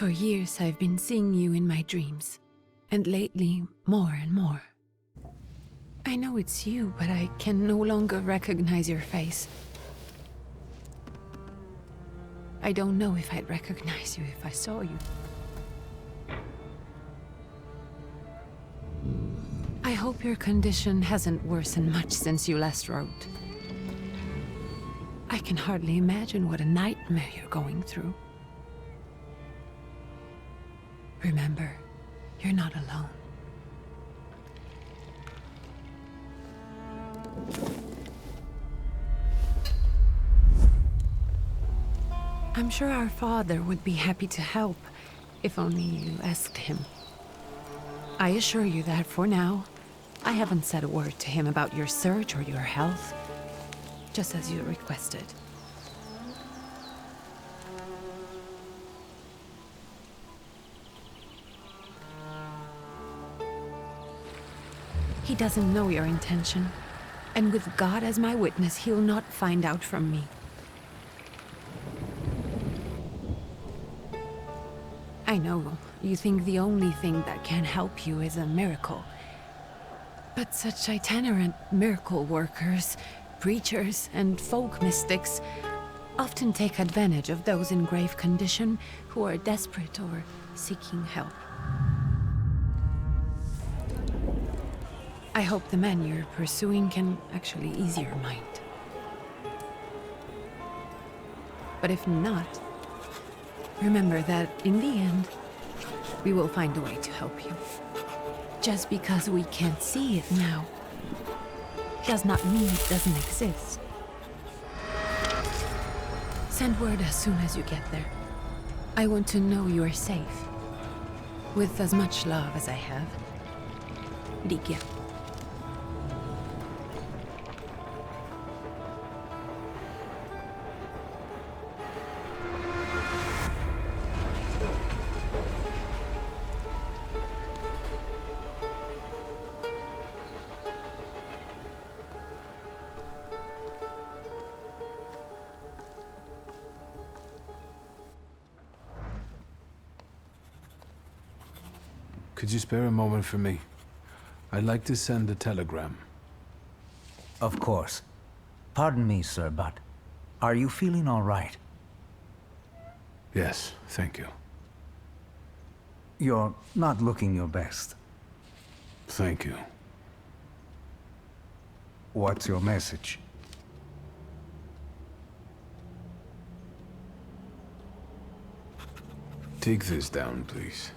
For years I've been seeing you in my dreams, and lately more and more. I know it's you, but I can no longer recognize your face. I don't know if I'd recognize you if I saw you. I hope your condition hasn't worsened much since you last wrote. I can hardly imagine what a nightmare you're going through. Remember, you're not alone. I'm sure our father would be happy to help, if only you asked him. I assure you that for now, I haven't said a word to him about your search or your health, just as you requested. He doesn't know your intention, and with God as my witness, he'll not find out from me. I know, you think the only thing that can help you is a miracle. But such itinerant miracle workers, preachers, and folk mystics often take advantage of those in grave condition who are desperate or seeking help. I hope the man you're pursuing can actually ease your mind. But if not, remember that in the end, we will find a way to help you. Just because we can't see it now, does not mean it doesn't exist. Send word as soon as you get there. I want to know you are safe. With as much love as I have. Ligia. Could you spare a moment for me? I'd like to send a telegram. Of course. Pardon me, sir, but are you feeling all right? Yes, thank you. You're not looking your best. Thank you. What's your message? Take this down, please.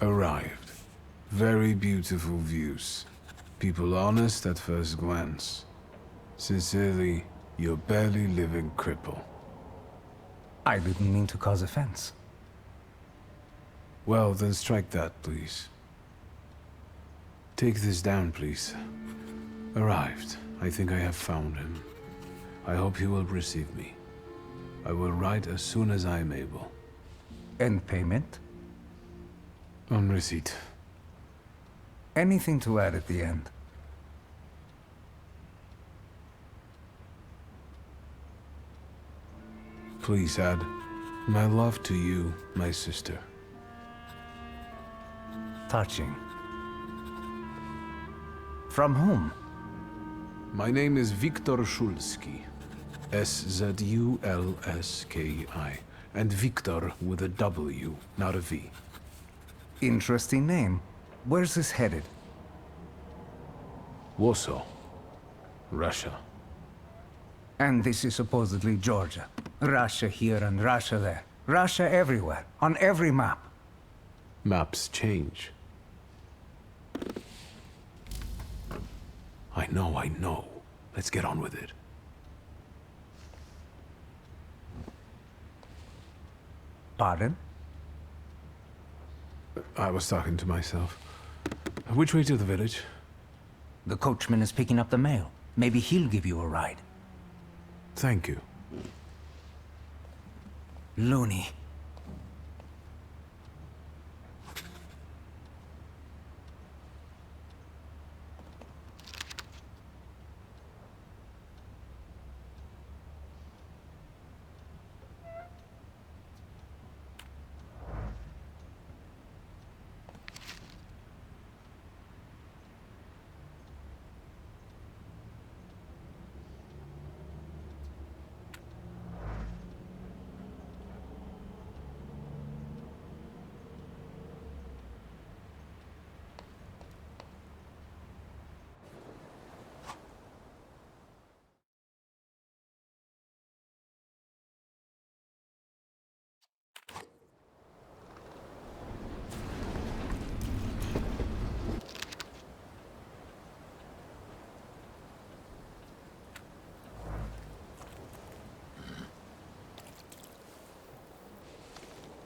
Arrived. Very beautiful views. People honest at first glance. Sincerely, your barely living cripple. I didn't mean to cause offense. Well, then strike that, please. Take this down, please. Arrived. I think I have found him. I hope he will receive me. I will write as soon as I am able. And payment? On receipt. Anything to add at the end? Please add, my love to you, my sister. Touching. From whom? My name is Viktor Szulski. S-Z-U-L-S-K-I. And Viktor with a W, not a V. Interesting name. Where's this headed? Warsaw. Russia. And this is supposedly Georgia. Russia here and Russia there. Russia everywhere, on every map. Maps change. I know. Let's get on with it. Pardon? I was talking to myself. Which way to the village? The coachman is picking up the mail. Maybe he'll give you a ride. Thank you. Loony.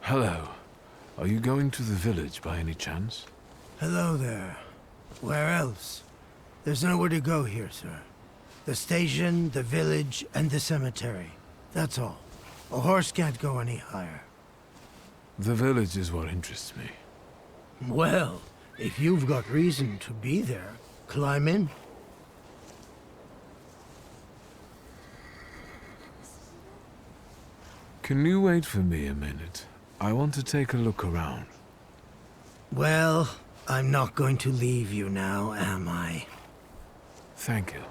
Hello. Are you going to the village by any chance? Hello there. Where else? There's nowhere to go here, sir. The station, the village, and the cemetery. That's all. A horse can't go any higher. The village is what interests me. Well, if you've got reason to be there, climb in. Can you wait for me a minute? I want to take a look around. Well, I'm not going to leave you now, am I? Thank you.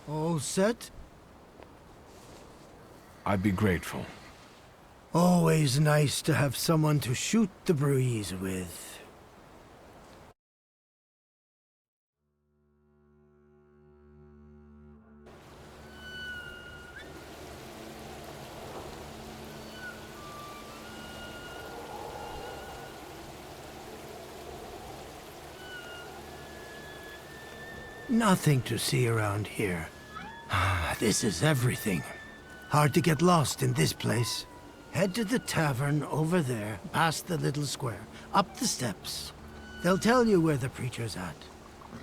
All set? I'd be grateful. Always nice to have someone to shoot the breeze with. Nothing to see around here. This is everything. Hard to get lost in this place. Head to the tavern over there, past the little square, up the steps. They'll tell you where the preacher's at.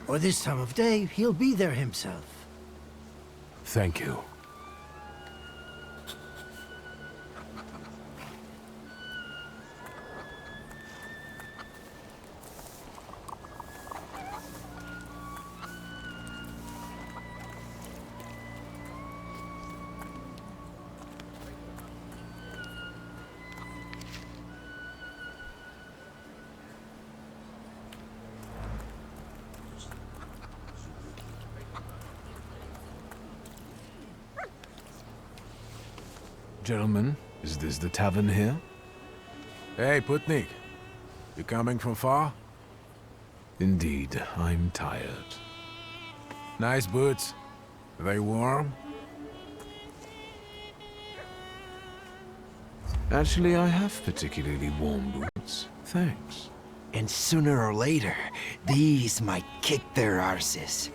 Or this time of day, he'll be there himself. Thank you. Gentlemen, is this the tavern here? Hey, Putnik. You coming from far? Indeed, I'm tired. Nice boots. Are they warm? Actually, I have particularly warm boots. Thanks. And sooner or later, these might kick their arses.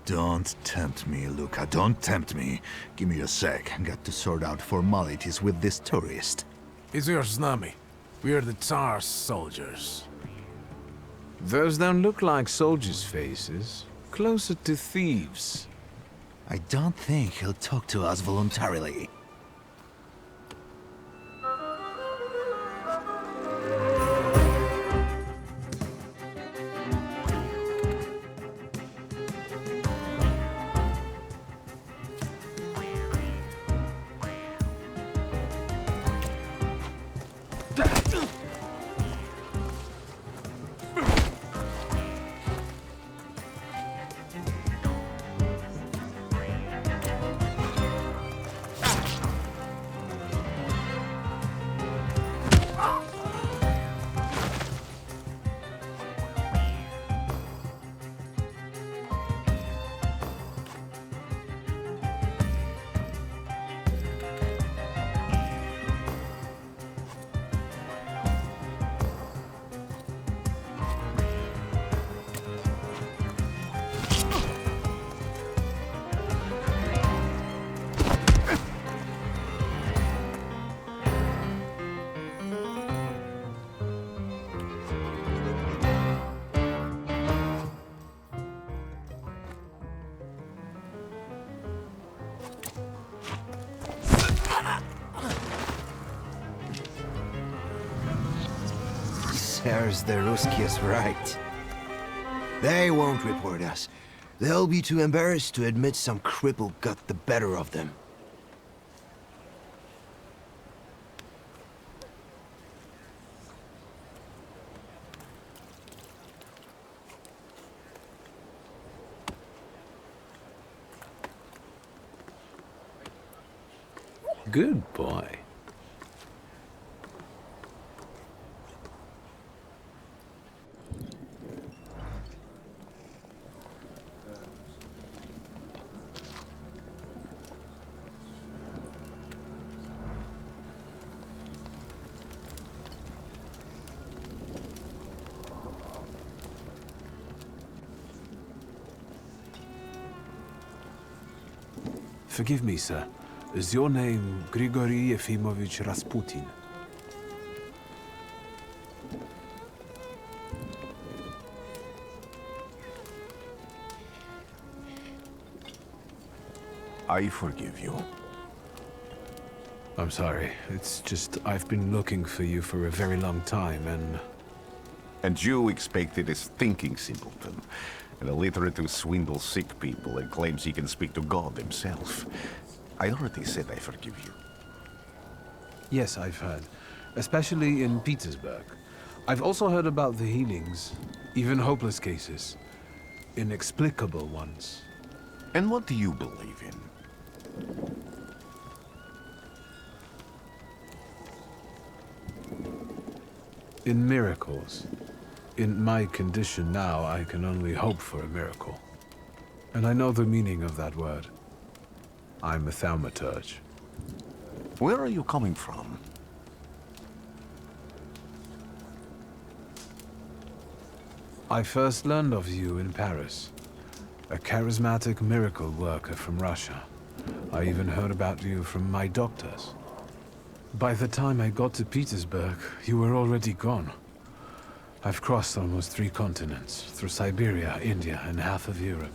Don't tempt me, Luca. Don't tempt me. Give me a sec. Got to sort out formalities with this tourist. It's your Znami. We are the Tsar's soldiers. Those don't look like soldiers' faces. Closer to thieves. I don't think he'll talk to us voluntarily. There's the Ruskies right. They won't report us. They'll be too embarrassed to admit some cripple got the better of them. Good boy. Forgive me, sir. Is your name Grigory Yefimovich Rasputin? I forgive you. I'm sorry. It's just I've been looking for you for a very long time, and... And you expected a thinking simpleton, an illiterate who swindles sick people and claims he can speak to God himself. I already said I forgive you. Yes, I've heard. Especially in Petersburg. I've also heard about the healings, even hopeless cases. Inexplicable ones. And what do you believe in? In miracles. In my condition now, I can only hope for a miracle. And I know the meaning of that word. I'm a Thaumaturge. Where are you coming from? I first learned of you in Paris. A charismatic miracle worker from Russia. I even heard about you from my doctors. By the time I got to Petersburg, you were already gone. I've crossed almost 3 continents, through Siberia, India, and half of Europe.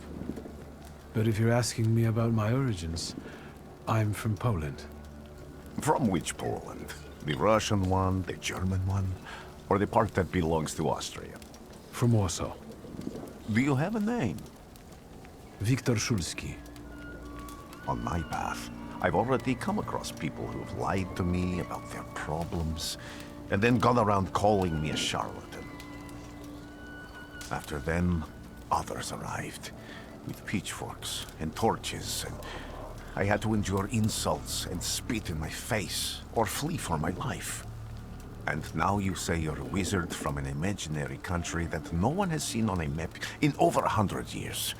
But if you're asking me about my origins, I'm from Poland. From which Poland? The Russian one, the German one, or the part that belongs to Austria? From Warsaw. Do you have a name? Viktor Szulski. On my path, I've already come across people who've lied to me about their problems, and then gone around calling me a charlatan. After them, others arrived, with pitchforks and torches, and I had to endure insults and spit in my face, or flee for my life. And now you say you're a wizard from an imaginary country that no one has seen on a map in over 100 years.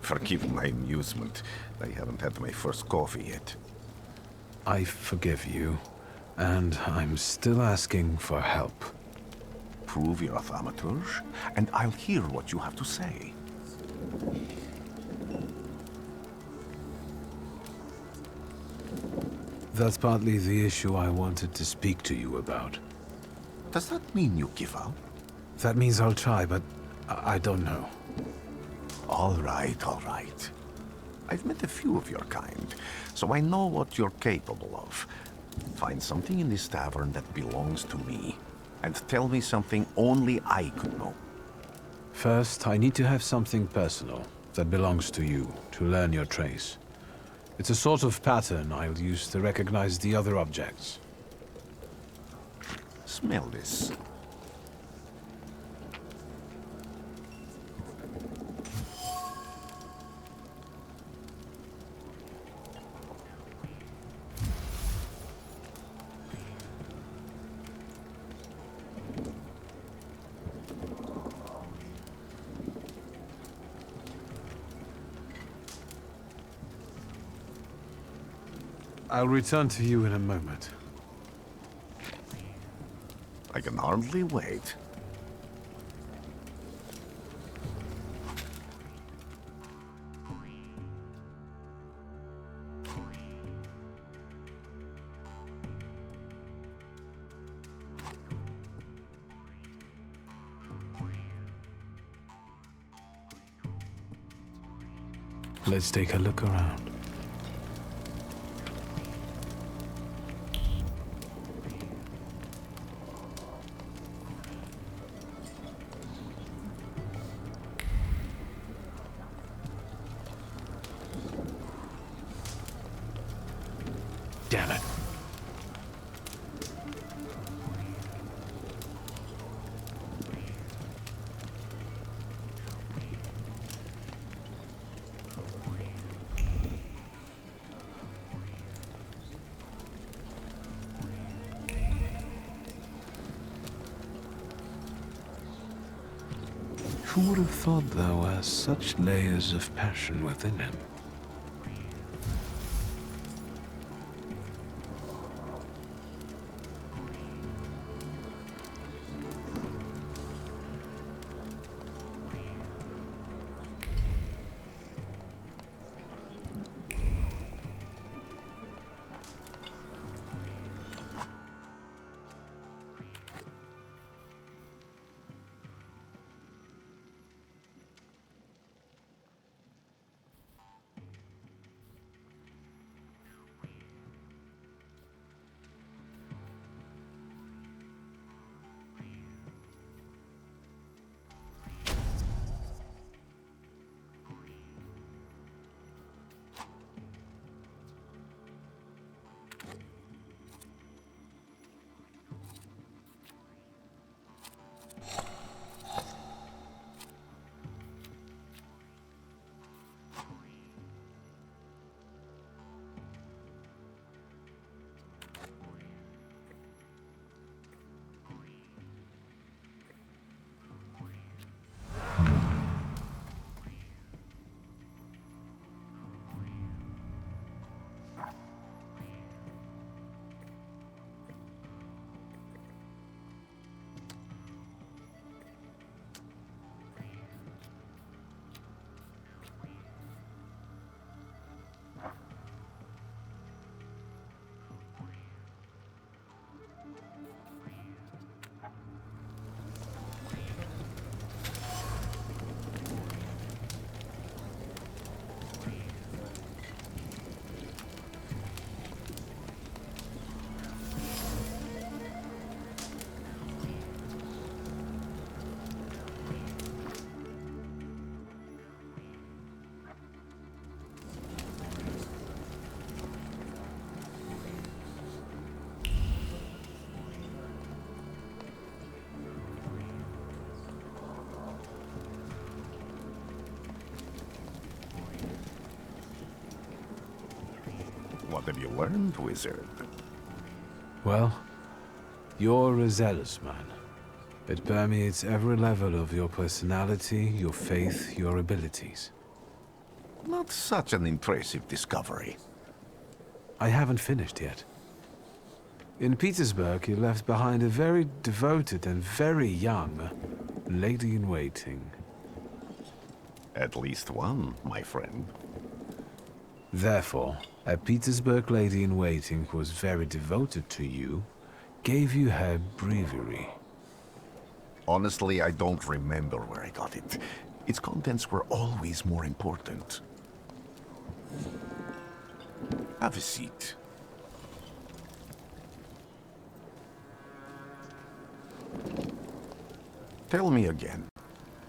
Forgive my amusement. I haven't had my first coffee yet. I forgive you, and I'm still asking for help. Prove you're a Thaumaturge, and I'll hear what you have to say. That's partly the issue I wanted to speak to you about. Does that mean you give up? That means I'll try, but I don't know. All right, all right. I've met a few of your kind, so I know what you're capable of. Find something in this tavern that belongs to me, and tell me something only I could know. First, I need to have something personal that belongs to you to learn your trace. It's a sort of pattern I'll use to recognize the other objects. Smell this. I'll return to you in a moment. I can hardly wait. Let's take a look around. Damn it. Who would have thought there were such layers of passion within him? What have you learned, wizard? Well, you're a zealous man. It permeates every level of your personality, your faith, your abilities. Not such an impressive discovery. I haven't finished yet. In Petersburg, you left behind a very devoted and very young lady-in-waiting. At least one, my friend. Therefore, a Petersburg lady-in-waiting who was very devoted to you gave you her breviary. Honestly, I don't remember where I got it. Its contents were always more important. Have a seat. Tell me again,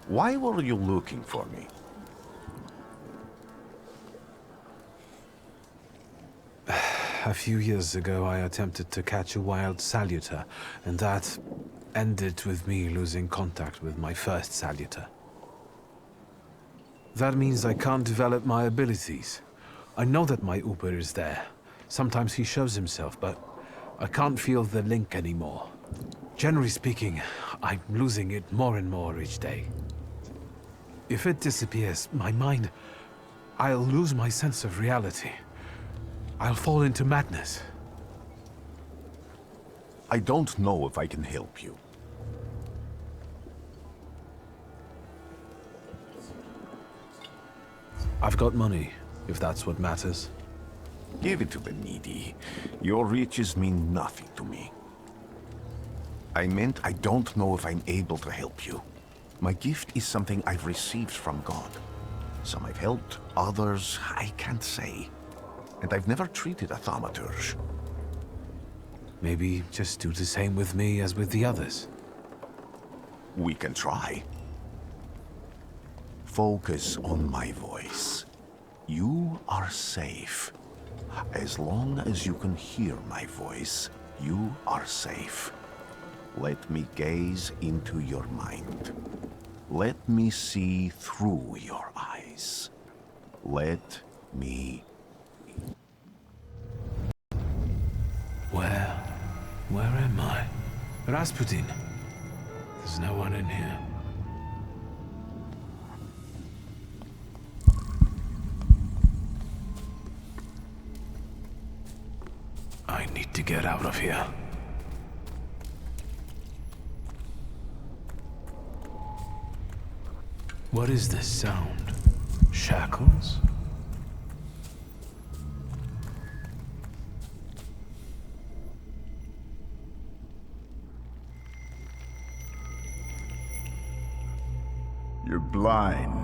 why were you looking for me? A few years ago, I attempted to catch a wild saluter, and that ended with me losing contact with my first saluter. That means I can't develop my abilities. I know that my Uber is there. Sometimes he shows himself, but I can't feel the link anymore. Generally speaking, I'm losing it more and more each day. If it disappears, my mind, I'll lose my sense of reality. I'll fall into madness. I don't know if I can help you. I've got money, if that's what matters. Give it to the needy. Your riches mean nothing to me. I meant I don't know if I'm able to help you. My gift is something I've received from God. Some I've helped, others I can't say. And I've never treated a Thaumaturge. Maybe just do the same with me as with the others. We can try. Focus on my voice. You are safe. As long as you can hear my voice, you are safe. Let me gaze into your mind. Let me see through your eyes. Let me... Where am I? Rasputin. There's no one in here. get out of here. What is this sound? Shackles? You're blind.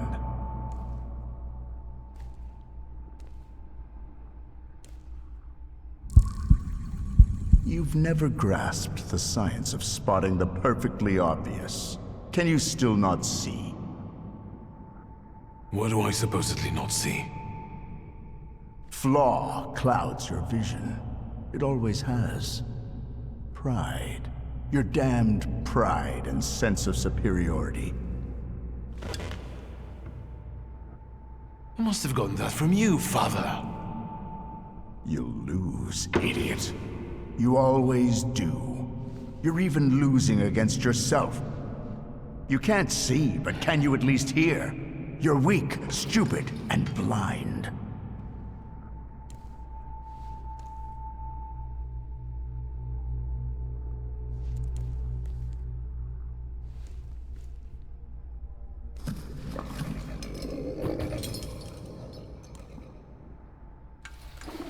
You've never grasped the science of spotting the perfectly obvious. Can you still not see? What do I supposedly not see? Flaw clouds your vision. It always has. Pride. Your damned pride and sense of superiority. I must have gotten that from you, Father. You'll lose, idiot. You always do. You're even losing against yourself. You can't see, but can you at least hear? You're weak, stupid, and blind.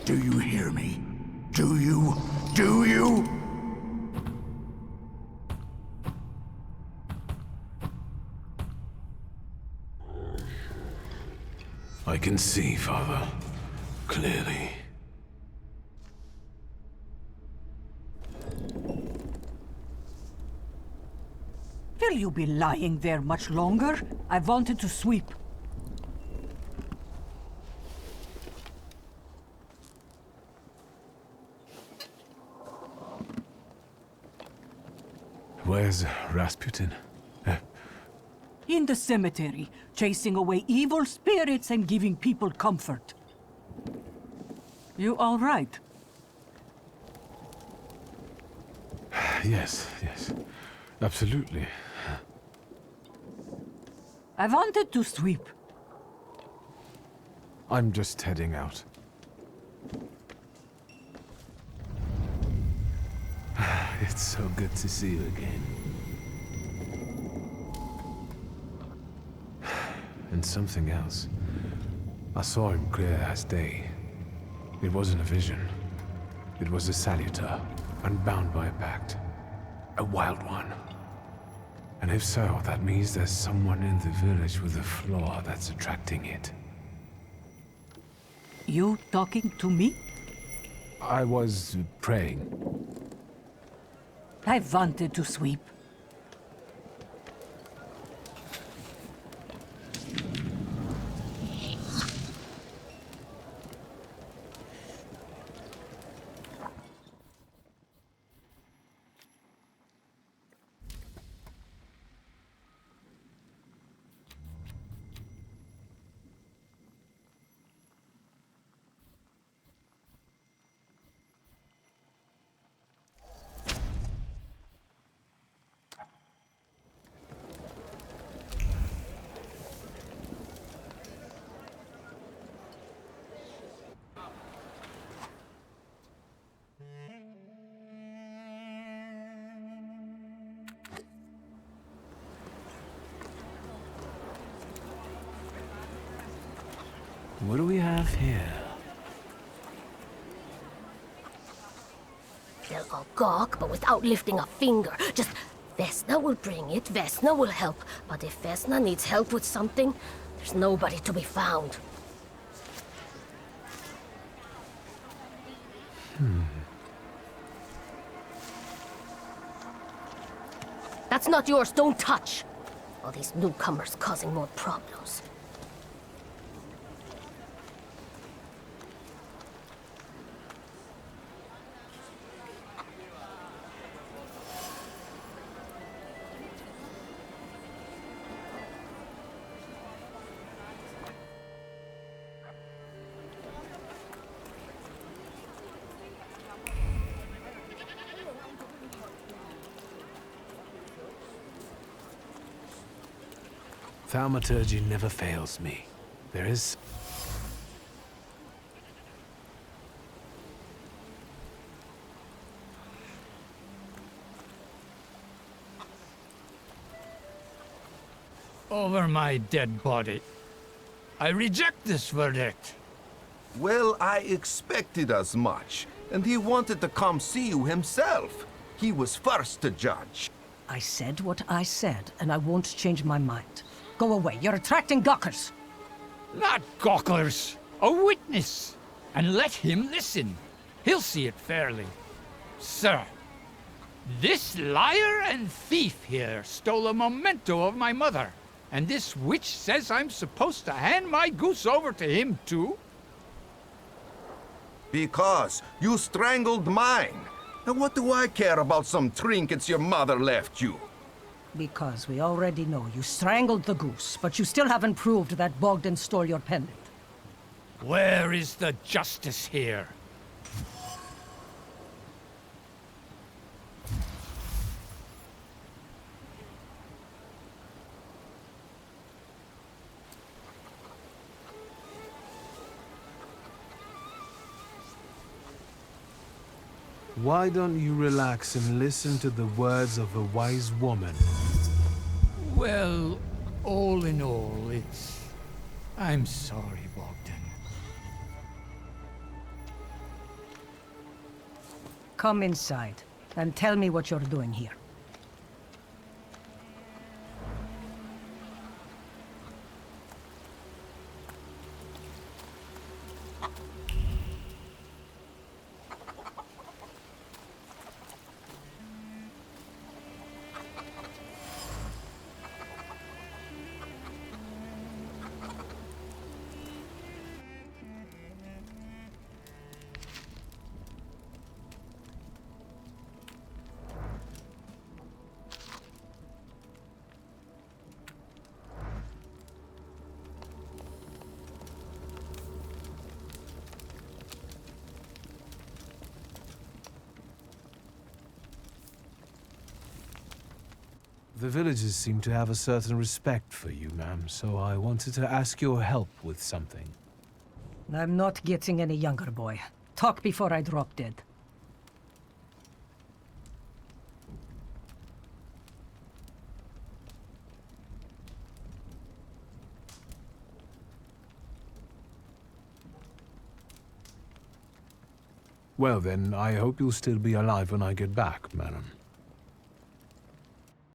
Do you hear me? Do you? Do you? I can see, Father. Clearly. Will you be lying there much longer? I wanted to sweep. Where's Rasputin? In the cemetery, chasing away evil spirits and giving people comfort. You all right? Yes, yes. Absolutely. I wanted to sweep. I'm just heading out. It's so good to see you again. And something else. I saw him clear as day. It wasn't a vision. It was a saluter, unbound by a pact. A wild one. And if so, that means there's someone in the village with a flaw that's attracting it. You talking to me? I was praying. I wanted to sweep. What do we have here? They'll all gawk, but without lifting a finger. Just, Vesna will bring it, Vesna will help. But if Vesna needs help with something, there's nobody to be found. That's not yours, don't touch! All these newcomers causing more problems. Thaumaturge never fails me. There is... over my dead body. I reject this verdict. Well, I expected as much. And he wanted to come see you himself. He was first to judge. I said what I said, and I won't change my mind. Go away. You're attracting gawkers. Not gawkers. A witness. And let him listen. He'll see it fairly. Sir, this liar and thief here stole a memento of my mother. And this witch says I'm supposed to hand my goose over to him too? Because you strangled mine. And what do I care about some trinkets your mother left you? Because we already know you strangled the goose, but you still haven't proved that Bogdan stole your pendant. Where is the justice here? Why don't you relax and listen to the words of a wise woman? Well, all in all, I'm sorry, Bogdan. Come inside, and tell me what you're doing here. The villagers seem to have a certain respect for you, ma'am, so I wanted to ask your help with something. I'm not getting any younger, boy. Talk before I drop dead. Well then, I hope you'll still be alive when I get back, madam.